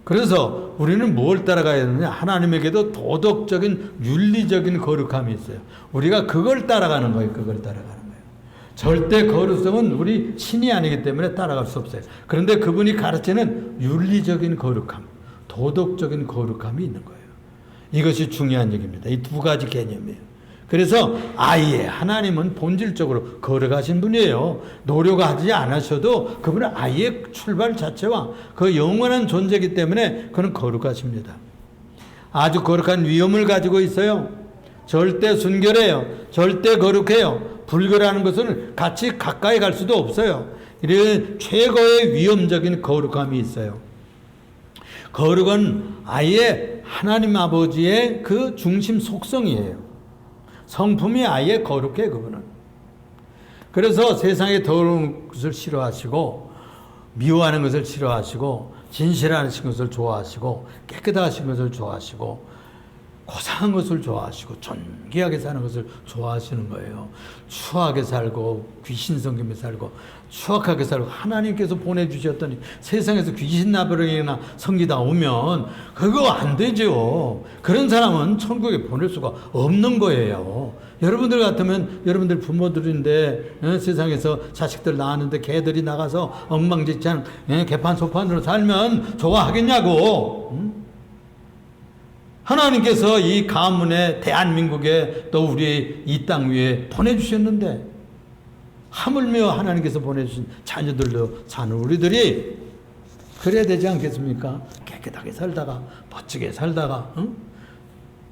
그래서 우리는 뭘 따라가야 되느냐? 하나님에게도 도덕적인, 윤리적인 거룩함이 있어요. 우리가 그걸 따라가는 거예요. 그걸 따라가는 거예요. 절대 거룩성은 우리 신이 아니기 때문에 따라갈 수 없어요. 그런데 그분이 가르치는 윤리적인 거룩함, 도덕적인 거룩함이 있는 거예요. 이것이 중요한 얘기입니다. 이 두 가지 개념이에요. 그래서 아예 하나님은 본질적으로 거룩하신 분이에요. 노력하지 않으셔도 그분은 아예 출발 자체와 그 영원한 존재이기 때문에 그는 거룩하십니다. 아주 거룩한 위엄을 가지고 있어요. 절대 순결해요. 절대 거룩해요. 불교라는 것은 같이 가까이 갈 수도 없어요. 이런 최고의 위엄적인 거룩함이 있어요. 거룩은 아예 하나님 아버지의 그 중심 속성이에요. 성품이 아예 거룩해, 그분은. 그래서 세상에 더러운 것을 싫어하시고, 미워하는 것을 싫어하시고, 진실하신 것을 좋아하시고, 깨끗하신 것을 좋아하시고, 고상한 것을 좋아하시고, 존귀하게 사는 것을 좋아하시는 거예요. 추하게 살고, 귀신 섬기며 살고, 추악하게 살고, 하나님께서 보내주셨더니 세상에서 귀신 나버리나 섬기다 오면 그거 안 되죠. 그런 사람은 천국에 보낼 수가 없는 거예요. 여러분들 같으면, 여러분들 부모들인데 세상에서 자식들 낳았는데 개들이 나가서 엉망진창 개판소판으로 살면 좋아하겠냐고. 하나님께서 이 가문에, 대한민국에, 또 우리 이 땅 위에 보내주셨는데, 하물며 하나님께서 보내주신 자녀들로 사는 우리들이 그래야 되지 않겠습니까? 깨끗하게 살다가, 멋지게 살다가,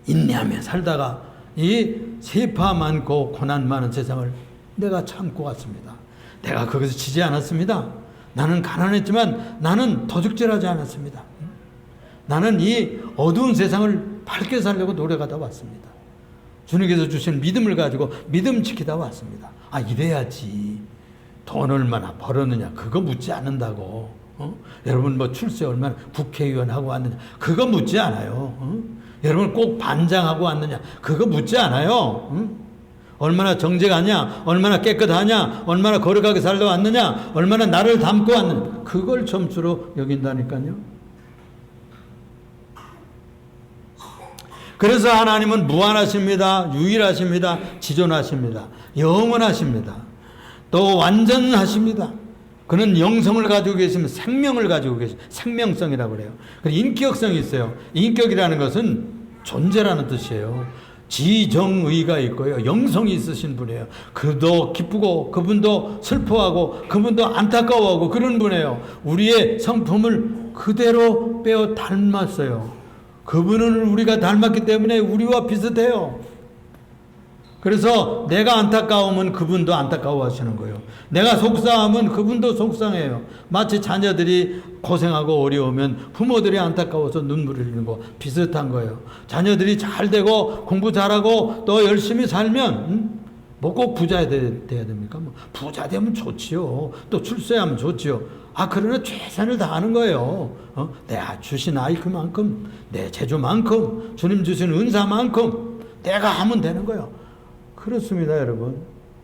인내하며 살다가, 이 세파 많고 고난 많은 세상을 내가 참고 왔습니다. 내가 거기서 지지 않았습니다. 나는 가난했지만 나는 도둑질하지 않았습니다. 나는 이 어두운 세상을 밝게 살려고 노력하다 왔습니다. 주님께서 주신 믿음을 가지고 믿음 지키다 왔습니다. 아, 이래야지. 돈 얼마나 벌었느냐 그거 묻지 않는다고. 여러분 뭐 출세 얼마나 국회의원 하고 왔느냐 그거 묻지 않아요. 여러분 꼭 반장하고 왔느냐 그거 묻지 않아요. 얼마나 정직하냐, 얼마나 깨끗하냐, 얼마나 거룩하게 살다 왔느냐, 얼마나 나를 닮고 왔느냐 그걸 점수로 여긴다니까요. 그래서 하나님은 무한하십니다. 유일하십니다. 지존하십니다. 영원하십니다. 또 완전하십니다. 그는 영성을 가지고 계시면 생명을 가지고 계십니다. 생명성이라고 그래요. 그리고 인격성이 있어요. 인격이라는 것은 존재라는 뜻이에요. 지정의가 있고요. 영성이 있으신 분이에요. 그도 기쁘고 그분도 슬퍼하고 그분도 안타까워하고 그런 분이에요. 우리의 성품을 그대로 빼어 닮았어요. 그분은 우리가 닮았기 때문에 우리와 비슷해요. 그래서 내가 안타까우면 그분도 안타까워 하시는 거예요. 내가 속상하면 그분도 속상해요. 마치 자녀들이 고생하고 어려우면 부모들이 안타까워서 눈물을 흘리는 거 비슷한 거예요. 자녀들이 잘 되고 공부 잘하고 또 열심히 살면 뭐 꼭 부자 돼야 됩니까? 뭐 부자 되면 좋지요. 또 출세하면 좋지요. 아, 그러나 최선을 다하는 거예요. 내가 주신 아이 그만큼, 내 재주만큼, 주님 주신 은사만큼 내가 하면 되는 거예요. 그렇습니다, 여러분.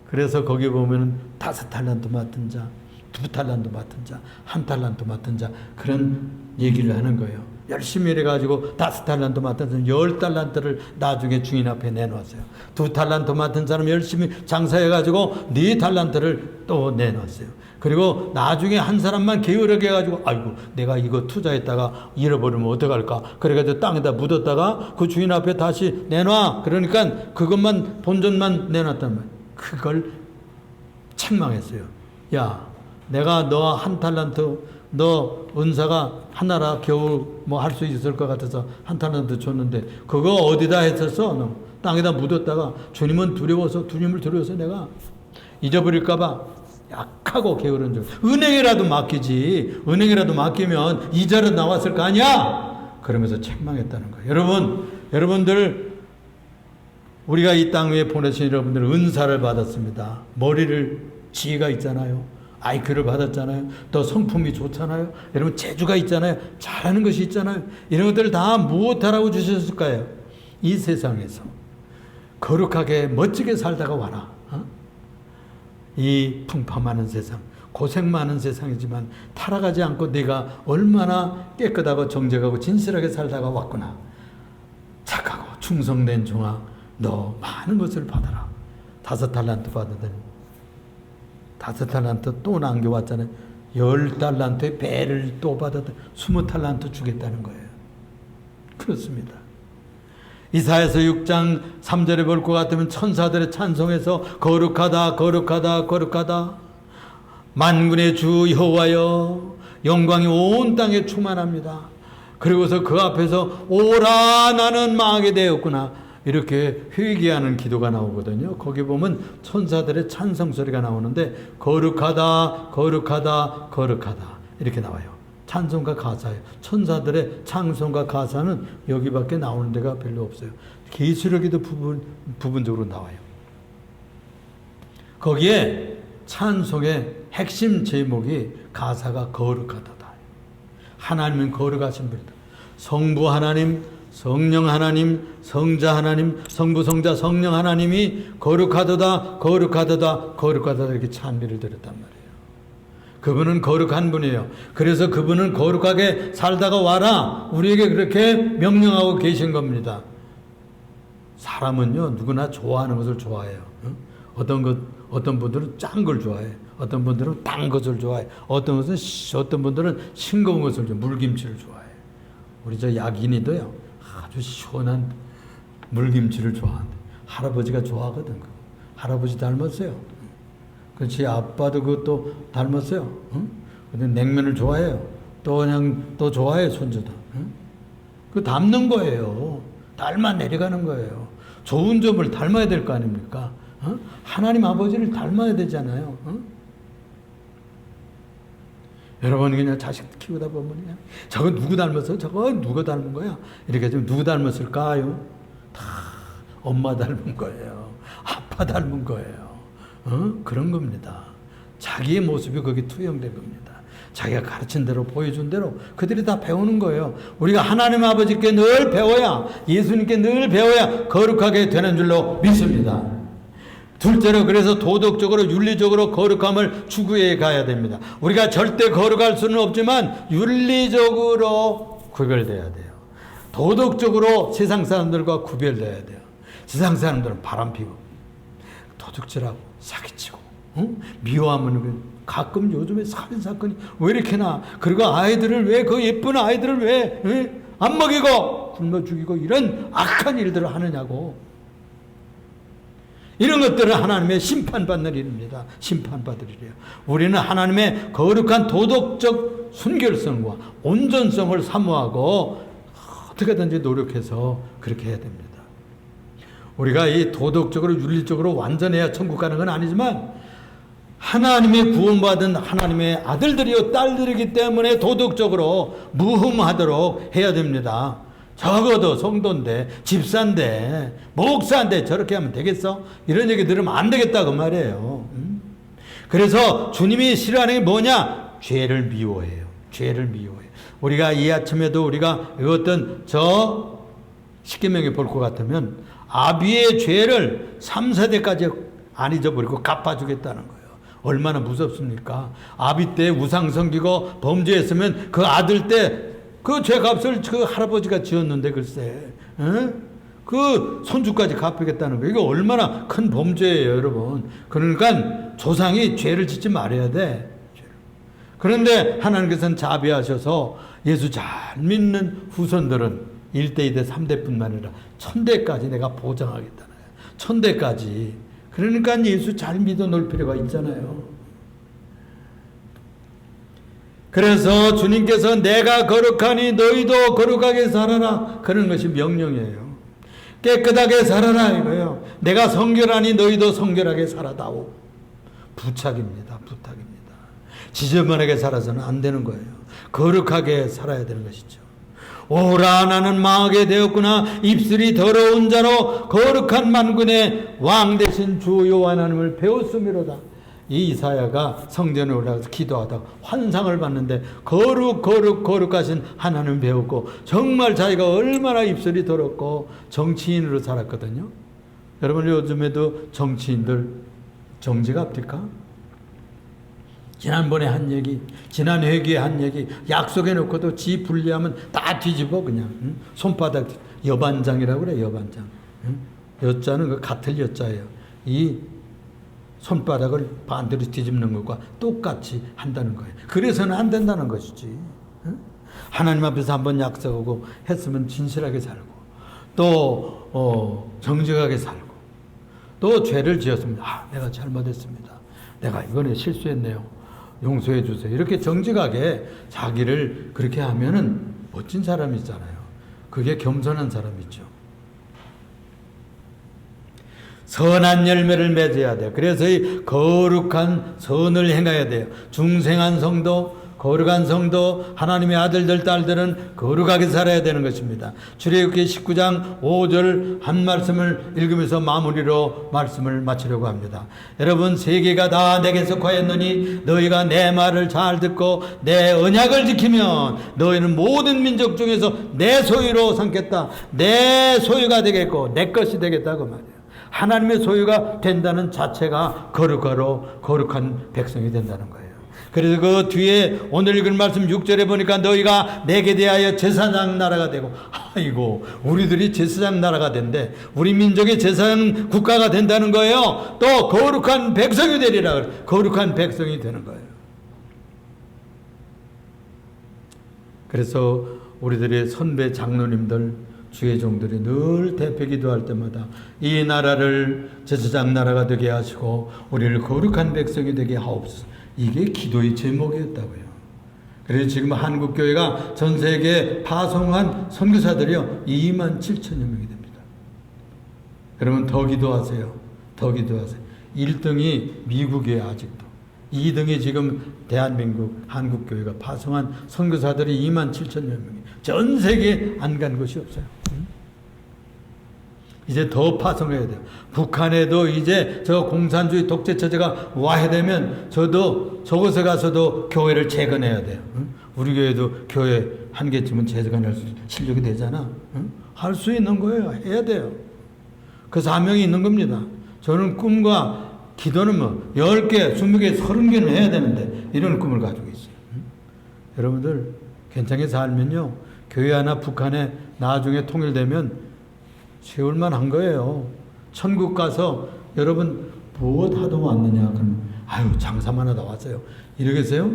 그래서 거기 보면은 5달란트 맡은 자, 2달란트 맡은 자, 1달란트 맡은 자 그런 얘기를 하는 거예요. 열심히 해가지고 5달란트 맡은 사람 10달란트를 나중에 주인 앞에 내놓았어요. 2달란트 맡은 사람 열심히 장사해가지고 4달란트를 또 내놓았어요. 그리고 나중에 한 사람만 게으르게 해가지고 아이고 내가 이거 투자했다가 잃어버리면 어떡할까 그래가지고 땅에다 묻었다가 그 주인 앞에 다시 내놔 그러니까 그것만 본전만 내놨단 말이에요. 그걸 책망했어요. 야 내가 너 1달란트 너 은사가 하나라 겨우 뭐 할 수 있을 것 같아서 1달란트 줬는데 그거 어디다 했었어? 너 땅에다 묻었다가 주님을 두려워서 내가 잊어버릴까봐 약하고 게으른 줄. 은행이라도 맡기지. 은행이라도 맡기면 이자로 나왔을 거 아니야? 그러면서 책망했다는 거예요. 여러분들 우리가 이 땅 위에 보내신 여러분들 은사를 받았습니다. 머리를 지혜가 있잖아요. IQ를 받았잖아요. 또 성품이 좋잖아요. 여러분 재주가 있잖아요. 잘하는 것이 있잖아요. 이런 것들을 다 무엇하라고 주셨을까요? 이 세상에서 거룩하게 멋지게 살다가 와라. 이 풍파 많은 세상, 고생 많은 세상이지만 타락하지 않고 네가 얼마나 깨끗하고 정직하고 진실하게 살다가 왔구나. 착하고 충성된 종아, 너 많은 것을 받아라. 5달란트 받으더니 5달란트 또 남겨왔잖아요. 10달란트의 배를 또 받았더니 20달란트 주겠다는 거예요. 그렇습니다. 이사야서 6장 3절에 볼 것 같으면 천사들의 찬송에서 거룩하다 거룩하다 거룩하다 만군의 주 여호와여 영광이 온 땅에 충만합니다. 그리고서 그 앞에서 오라 나는 망하게 되었구나 이렇게 회개하는 기도가 나오거든요. 거기 보면 천사들의 찬송 소리가 나오는데 거룩하다 거룩하다 거룩하다 이렇게 나와요. 찬송과 가사예요. 천사들의 찬송과 가사는 여기밖에 나오는 데가 별로 없어요. 계시록에도 부분적으로 나와요. 거기에 찬송의 핵심 제목이 가사가 거룩하다다. 하나님은 거룩하신 분이다. 성부 하나님, 성령 하나님, 성자 하나님, 성부 성자 성령 하나님이 거룩하도다 거룩하도다 거룩하도다 이렇게 찬미를 드렸단 말이에요. 그분은 거룩한 분이에요. 그래서 그분은 거룩하게 살다가 와라 우리에게 그렇게 명령하고 계신 겁니다. 사람은요 누구나 좋아하는 것을 좋아해요. 어떤 분들은 짠 걸 좋아해. 어떤 분들은 단 것을 좋아해. 어떤 분들은 싱거운 것을 좋아해. 물김치를 좋아해. 우리 저 약인이도요 아주 시원한 물김치를 좋아한대. 할아버지가 좋아하거든. 할아버지 닮았어요. 그렇지. 아빠도 그것도 닮았어요. 응? 근데 냉면을 좋아해요. 또 그냥 또 좋아해 손주도. 응? 그 닮는 거예요. 닮아 내려가는 거예요. 좋은 점을 닮아야 될 거 아닙니까? 하나님 아버지를 닮아야 되잖아요. 여러분 그냥 자식 키우다 보면 그냥 저거 누구 닮았어? 저거 누구 닮은 거야? 이렇게 좀 누구 닮았을까요? 다 엄마 닮은 거예요. 아빠 닮은 거예요. 그런 겁니다. 자기의 모습이 거기 투영된 겁니다. 자기가 가르친 대로 보여준 대로 그들이 다 배우는 거예요. 우리가 하나님 아버지께 늘 배워야, 예수님께 늘 배워야 거룩하게 되는 줄로 믿습니다. 둘째로, 그래서 도덕적으로 윤리적으로 거룩함을 추구해 가야 됩니다. 우리가 절대 거룩할 수는 없지만 윤리적으로 구별돼야 돼요. 도덕적으로 세상 사람들과 구별돼야 돼요. 세상 사람들은 바람피고 도둑질하고 사기치고 미워하면 가끔 요즘에 살인사건이 왜 이렇게 나, 그리고 아이들을 왜, 그 예쁜 아이들을 왜 안 먹이고 굶어 죽이고 이런 악한 일들을 하느냐고. 이런 것들은 하나님의 심판받는 일입니다. 심판받을 일이에요. 우리는 하나님의 거룩한 도덕적 순결성과 온전성을 사모하고 어떻게든지 노력해서 그렇게 해야 됩니다. 우리가 이 도덕적으로 윤리적으로 완전해야 천국 가는 건 아니지만 하나님의 구원받은 하나님의 아들들이요 딸들이기 때문에 도덕적으로 무흠하도록 해야 됩니다. 적어도 성도인데, 집사인데, 목사인데 저렇게 하면 되겠어? 이런 얘기 들으면 안 되겠다 그 말이에요. 그래서 주님이 싫어하는 게 뭐냐? 죄를 미워해요. 죄를 미워해요. 우리가 이 아침에도 우리가 어떤 저 십계명에 볼 것 같으면 아비의 죄를 3세대까지 안 잊어버리고 갚아주겠다는 거예요. 얼마나 무섭습니까? 아비 때 우상 섬기고 범죄했으면 그 아들 때 그 죄값을 그 할아버지가 지었는데 글쎄, 그 손주까지 갚겠다는 거예요. 이게 얼마나 큰 범죄예요, 여러분. 그러니까 조상이 죄를 짓지 말아야 돼. 그런데 하나님께서는 자비하셔서 예수 잘 믿는 후손들은 1대, 2대, 3대뿐만 아니라 1000대까지 내가 보장하겠다는 거예요. 1000대까지. 그러니까 예수 잘 믿어 놓을 필요가 있잖아요. 그래서 주님께서 내가 거룩하니 너희도 거룩하게 살아라, 그런 것이 명령이에요. 깨끗하게 살아라 이거예요. 내가 성결하니 너희도 성결하게 살아다오. 부탁입니다. 부탁입니다. 지저분하게 살아서는 안 되는 거예요. 거룩하게 살아야 되는 것이죠. 오라 나는 망하게 되었구나. 입술이 더러운 자로 거룩한 만군의 왕 되신 주 여호와 하나님을 배웠음이로다. 이 이사야가 성전에 올라가서 기도하다가 환상을 봤는데 거룩하신 하나님 배웠고 정말 자기가 얼마나 입술이 더럽고 정치인으로 살았거든요. 여러분 요즘에도 정치인들 정지가 없을까? 지난번에 한 얘기, 지난 회기에 한 얘기 약속해 놓고도 지 분리하면 다 뒤집어 그냥. 손바닥 여반장이라고 그래. 여반장. 여자는 그 같을 여자예요. 이 손바닥을 반대로 뒤집는 것과 똑같이 한다는 거예요. 그래서는 안 된다는 것이지. 하나님 앞에서 한번 약속하고 했으면 진실하게 살고 또 정직하게 살고 또 죄를 지었습니다. 내가 잘못했습니다. 내가 이번에 실수했네요. 용서해 주세요. 이렇게 정직하게 자기를 그렇게 하면은 멋진 사람이잖아요. 그게 겸손한 사람이죠. 선한 열매를 맺어야 돼요. 그래서 이 거룩한 선을 행해야 돼요. 중생한 성도, 거룩한 성도, 하나님의 아들들, 딸들은 거룩하게 살아야 되는 것입니다. 출애굽기 19장 5절 한 말씀을 읽으면서 마무리로 말씀을 마치려고 합니다. 여러분, 세계가 다 내게 속하였느니 너희가 내 말을 잘 듣고 내 언약을 지키면 너희는 모든 민족 중에서 내 소유로 삼겠다. 내 소유가 되겠고 내 것이 되겠다 그 말이에요. 하나님의 소유가 된다는 자체가 거룩한 백성이 된다는 거예요. 그래서 그 뒤에 오늘 읽은 말씀 6절에 보니까 너희가 내게 대하여 제사장 나라가 되고, 아이고 우리들이 제사장 나라가 된대. 우리 민족의 제사장 국가가 된다는 거예요. 또 거룩한 백성이 되리라 그래. 거룩한 백성이 되는 거예요. 그래서 우리들의 선배 장로님들, 주의 종들이 늘 대표 기도할 때마다 이 나라를 제사장 나라가 되게 하시고 우리를 거룩한 백성이 되게 하옵소서. 이게 기도의 제목이었다고요. 그래서 지금 한국교회가 전 세계에 파송한 선교사들이요 27,000여 명이 됩니다. 여러분 더 기도하세요. 더 기도하세요. 1등이 미국이에요. 아직도. 2등이 지금 대한민국 한국교회가 파송한 선교사들이 27,000여 명이 전 세계에 안 간 곳이 없어요. 이제 더 파송해야 돼요. 북한에도 이제 저 공산주의 독재 체제가 와야 되면 저도 저곳에 가서도 교회를 재건해야 돼요. 우리 교회도 교회 한 개쯤은 재건할 실력이 되잖아. 할 수 있는 거예요. 해야 돼요. 그 사명이 있는 겁니다. 저는 꿈과 기도는 10개, 20개, 30개는 해야 되는데 이런 꿈을 가지고 있어요. 여러분들 괜찮게 살면요. 교회 하나 북한에 나중에 통일되면 세울만 한 거예요. 천국 가서 여러분 무엇 하다 왔느냐? 그럼 아유 장사만 하다 왔어요. 이러겠어요?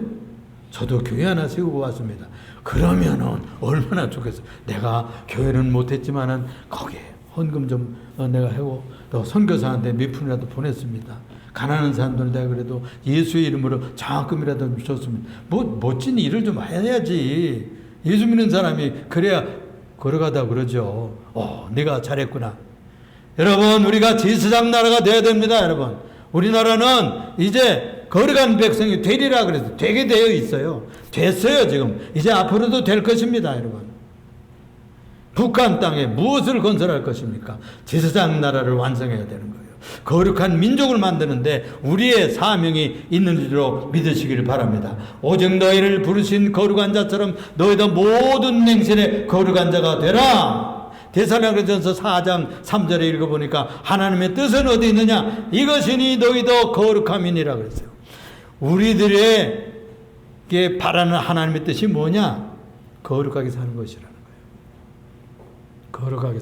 저도 교회 하나 세우고 왔습니다. 그러면은 얼마나 좋겠어요. 내가 교회는 못했지만은 거기에 헌금 좀 내가 하고 또 선교사한테 몇 푼이라도 보냈습니다. 가난한 사람들 내가 그래도 예수의 이름으로 장학금이라도 줬습니다. 뭐 멋진 일을 좀 해야지. 예수 믿는 사람이 그래야 걸어가다 그러죠. 내가 잘했구나. 여러분 우리가 제사장 나라가 돼야 됩니다. 여러분 우리나라는 이제 거룩한 백성이 되리라 그래서 되게 되어 있어요. 됐어요 지금. 이제 앞으로도 될 것입니다. 여러분 북한 땅에 무엇을 건설할 것입니까? 제사장 나라를 완성해야 되는 거예요. 거룩한 민족을 만드는데 우리의 사명이 있는 줄로 믿으시길 바랍니다. 오직 너희를 부르신 거룩한 자처럼 너희도 모든 행실에 거룩한 자가 되라. 데살로니가전서 4장 3절에 읽어보니까 하나님의 뜻은 어디 있느냐? 이것이니 너희도 거룩함이니라 그랬어요. 우리들에게 바라는 하나님의 뜻이 뭐냐? 거룩하게 사는 것이라는 거예요. 거룩하게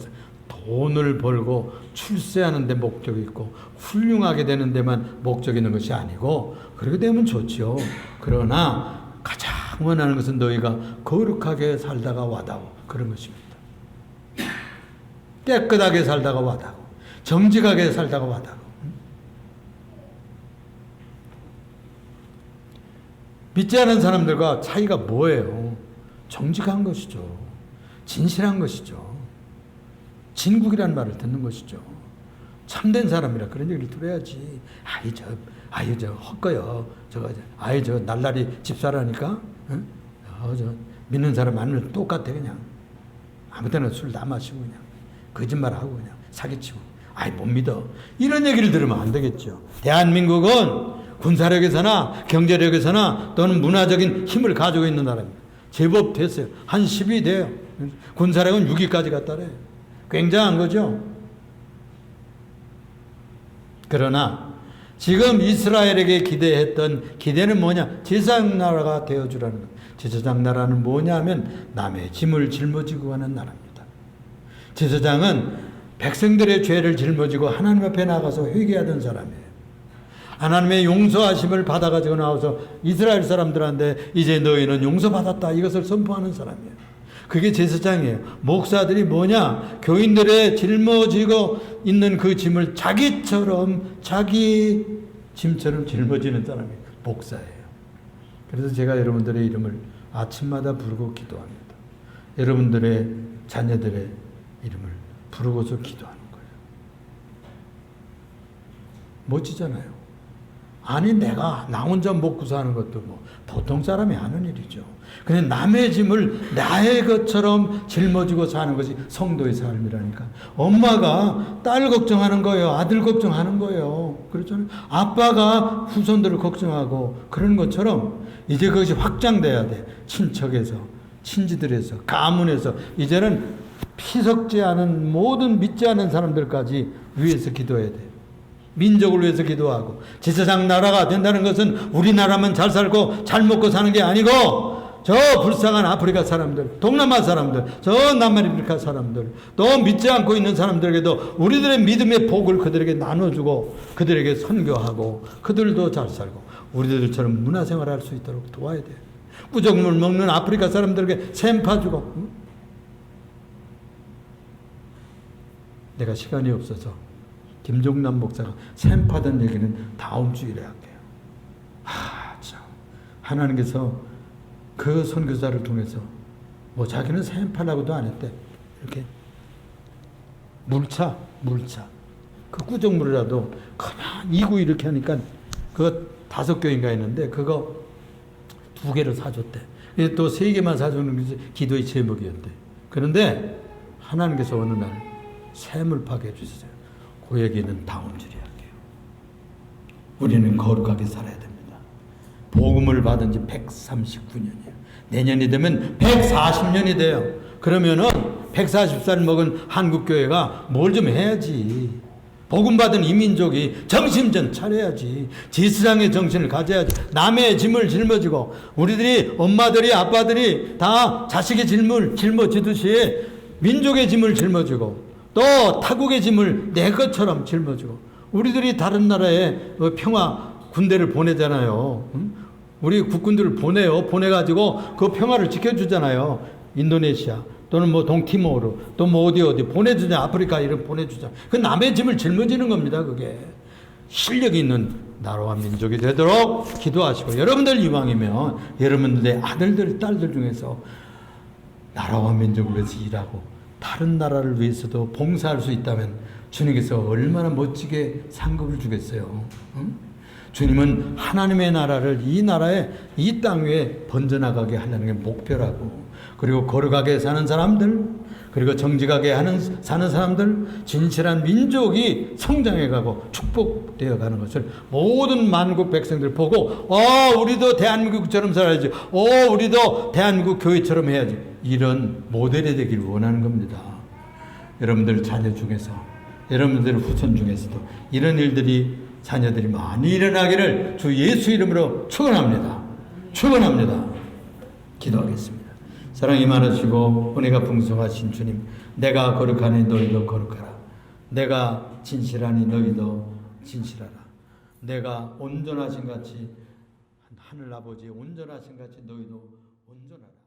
돈을 벌고 출세하는 데 목적이 있고 훌륭하게 되는 데만 목적이 있는 것이 아니고 그렇게 되면 좋죠. 그러나 가장 원하는 것은 너희가 거룩하게 살다가 와다오. 그런 것입니다. 깨끗하게 살다가 와다오. 정직하게 살다가 와다오. 믿지 않은 사람들과 차이가 뭐예요? 정직한 것이죠. 진실한 것이죠. 진국이라는 말을 듣는 것이죠. 참된 사람이라 그런 얘기를 들어야지. 저 헛거요. 저 날라리 집사라니까. 응? 저 믿는 사람 아니면 똑같아 그냥. 아무 때나 술 다 마시고 그냥 거짓말하고 그냥 사기치고. 못 믿어. 이런 얘기를 들으면 안 되겠죠. 대한민국은 군사력에서나 경제력에서나 또는 문화적인 힘을 가지고 있는 나라입니다. 제법 됐어요. 한 10위 돼요. 군사력은 6위까지 갔다래. 굉장한 거죠. 그러나 지금 이스라엘에게 기대했던 기대는 뭐냐? 제사장 나라가 되어주라는 것. 제사장 나라는 뭐냐면 남의 짐을 짊어지고 가는 나라입니다. 제사장은 백성들의 죄를 짊어지고 하나님 앞에 나가서 회개하던 사람이에요. 하나님의 용서하심을 받아가지고 나와서 이스라엘 사람들한테 이제 너희는 용서받았다 이것을 선포하는 사람이에요. 그게 제사장이에요. 목사들이 뭐냐? 교인들의 짊어지고 있는 그 짐을 자기 짐처럼 짊어지는 사람이 목사예요. 그래서 제가 여러분들의 이름을 아침마다 부르고 기도합니다. 여러분들의 자녀들의 이름을 부르고서 기도하는 거예요. 멋지잖아요. 아니 내가 나 혼자 먹고 사는 것도 보통 사람이 하는 일이죠. 그냥 남의 짐을 나의 것처럼 짊어지고 사는 것이 성도의 삶이라니까. 엄마가 딸 걱정하는 거예요. 아들 걱정하는 거예요. 그렇잖아요. 아빠가 후손들을 걱정하고 그런 것처럼 이제 그것이 확장돼야 돼. 친척에서, 친지들에서, 가문에서 이제는 피 섞지 않은 모든 믿지 않은 사람들까지 위해서 기도해야 돼. 민족을 위해서 기도하고 제사장 나라가 된다는 것은 우리나라만 잘 살고 잘 먹고 사는 게 아니고 저 불쌍한 아프리카 사람들, 동남아 사람들, 저 남아메리카 사람들, 또 믿지 않고 있는 사람들에게도 우리들의 믿음의 복을 그들에게 나눠주고 그들에게 선교하고 그들도 잘 살고 우리들처럼 문화생활을 할 수 있도록 도와야 돼. 꾸정물 먹는 아프리카 사람들에게 샘파 주고. 응? 내가 시간이 없어서 김종남 목사가 샘파던 얘기는 다음 주일에 할게요. 참. 하나님께서 그 선교사를 통해서 자기는 샘파라고도 안 했대. 이렇게 물차 그 꾸정물이라도 그냥 이고 이렇게 하니까 그거 5교인가 했는데 그거 2개를 사줬대. 또 3개만 사주는 것이 기도의 제목이었대. 그런데 하나님께서 어느 날 샘을 파게 해주셨어요. 그 얘기는 다음 주에 할게요. 우리는 거룩하게 살아야 됩니다. 복음을 받은 지 139년이에요. 내년이 되면 140년이 돼요. 그러면은 140살 먹은 한국교회가 뭘 좀 해야지. 복음 받은 이민족이 정신 좀 차려야지. 지스랑의 정신을 가져야지. 남의 짐을 짊어지고 우리들이 엄마들이 아빠들이 다 자식의 짐을 짊어지듯이 민족의 짐을 짊어지고 또 타국의 짐을 내 것처럼 짊어지고 우리들이 다른 나라에 평화 군대를 보내잖아요. 우리 국군들을 보내요. 보내가지고 그 평화를 지켜주잖아요. 인도네시아 또는 뭐 동티모르 또 뭐 어디 보내주자. 아프리카 이런 보내주자. 그 남의 짐을 짊어지는 겁니다. 그게 실력이 있는 나라와 민족이 되도록 기도하시고 여러분들 이왕이면 여러분들의 아들들 딸들 중에서 나라와 민족을 위해서 일하고 다른 나라를 위해서도 봉사할 수 있다면 주님께서 얼마나 멋지게 상급을 주겠어요. 응? 주님은 하나님의 나라를 이 나라에 이 땅 위에 번져나가게 하려는 게 목표라고. 그리고 거룩하게 사는 사람들, 그리고 정직하게 사는 사람들, 진실한 민족이 성장해가고 축복되어 가는 것을 모든 만국 백성들 보고 우리도 대한민국처럼 살아야지. 우리도 대한민국 교회처럼 해야지. 이런 모델이 되기를 원하는 겁니다. 여러분들 자녀 중에서, 여러분들 후손 중에서도 이런 일들이 자녀들이 많이 일어나기를 주 예수 이름으로 축원합니다. 축원합니다. 기도하겠습니다. 사랑이 많으시고 은혜가 풍성하신 주님, 내가 거룩하니 너희도 거룩하라. 내가 진실하니 너희도 진실하라. 내가 온전하신 같이 하늘 아버지 온전하신 같이 너희도 온전하라.